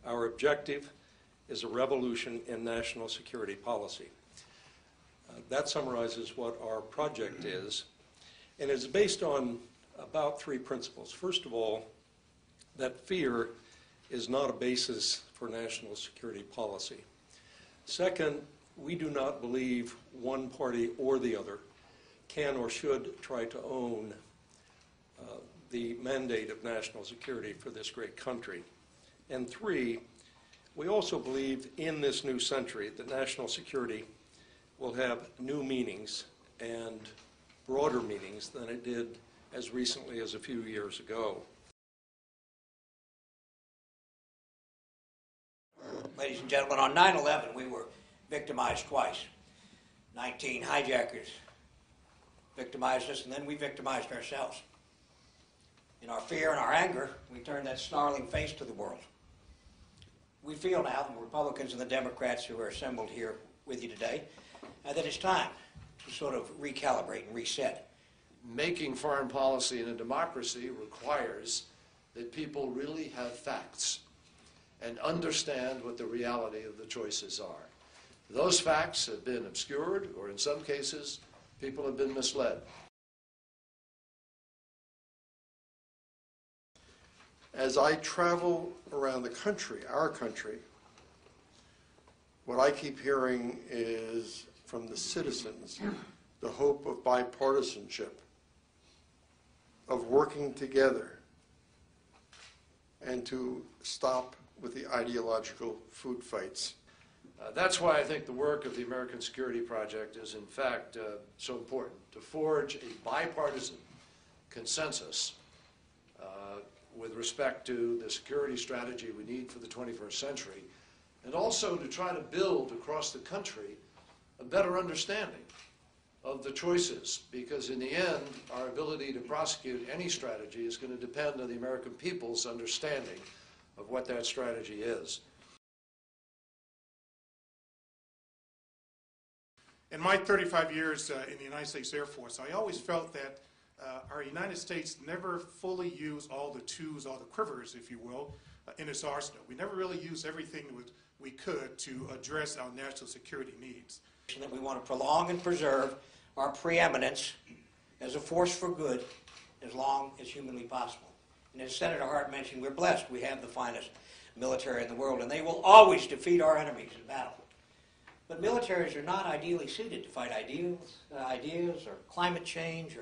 Our objective is a revolution in national security policy. That summarizes what our project is, and it's based on about three principles. First of all, that fear is not a basis for national security policy. Second, we do not believe one party or the other can or should try to own the mandate of national security for this great country. And three, we also believe in this new century that national security will have new meanings and broader meanings than it did as recently as a few years ago. Ladies and gentlemen, on 9/11 we were victimized twice. 19 hijackers victimized us, and then we victimized ourselves. In our fear and our anger, we turned that snarling face to the world. We feel now, the Republicans and the Democrats who are assembled here with you today, that it's time to sort of recalibrate and reset. Making foreign policy in a democracy requires that people really have facts and understand what the reality of the choices are. Those facts have been obscured, or in some cases, people have been misled. As I travel around the country, our country, what I keep hearing is from the citizens the hope of bipartisanship, of working together, and to stop with the ideological food fights. That's why I think the work of the American Security Project is in fact so important, to forge a bipartisan consensus with respect to the security strategy we need for the 21st century, and also to try to build across the country a better understanding of the choices, because in the end, our ability to prosecute any strategy is going to depend on the American people's understanding of what that strategy is. In my 35 years in the United States Air Force, I always felt that our United States never fully used all the tools, all the quivers, if you will, in its arsenal. We never really used everything we could to address our national security needs. That we want to prolong and preserve our preeminence as a force for good as long as humanly possible. And as Senator Hart mentioned, we're blessed. We have the finest military in the world, and they will always defeat our enemies in battle. But militaries are not ideally suited to fight ideas or climate change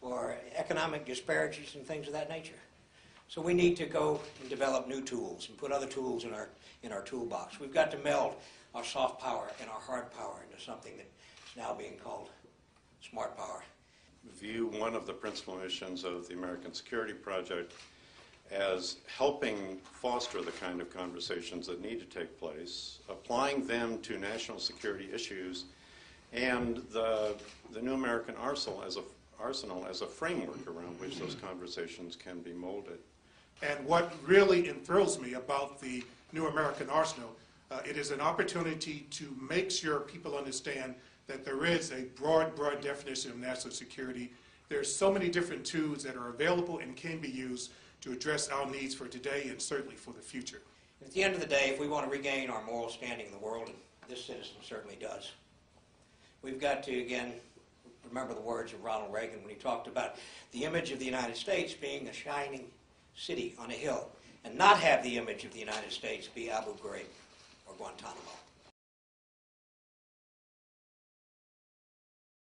or economic disparities and things of that nature. So we need to go and develop new tools and put other tools in our toolbox. We've got to meld our soft power and our hard power into something that is now being called smart power. View one of the principal missions of the American Security Project as helping foster the kind of conversations that need to take place, applying them to national security issues, and the new American arsenal as a framework around which those conversations can be molded. And what really enthralls me about the new American arsenal, it is an opportunity to make sure people understand that there is a broad definition of national security. There's so many different tools that are available and can be used to address our needs for today and certainly for the future. At the end of the day, if we want to regain our moral standing in the world, and this citizen certainly does, we've got to, again, remember the words of Ronald Reagan when he talked about the image of the United States being a shining city on a hill, and not have the image of the United States be Abu Ghraib or Guantanamo.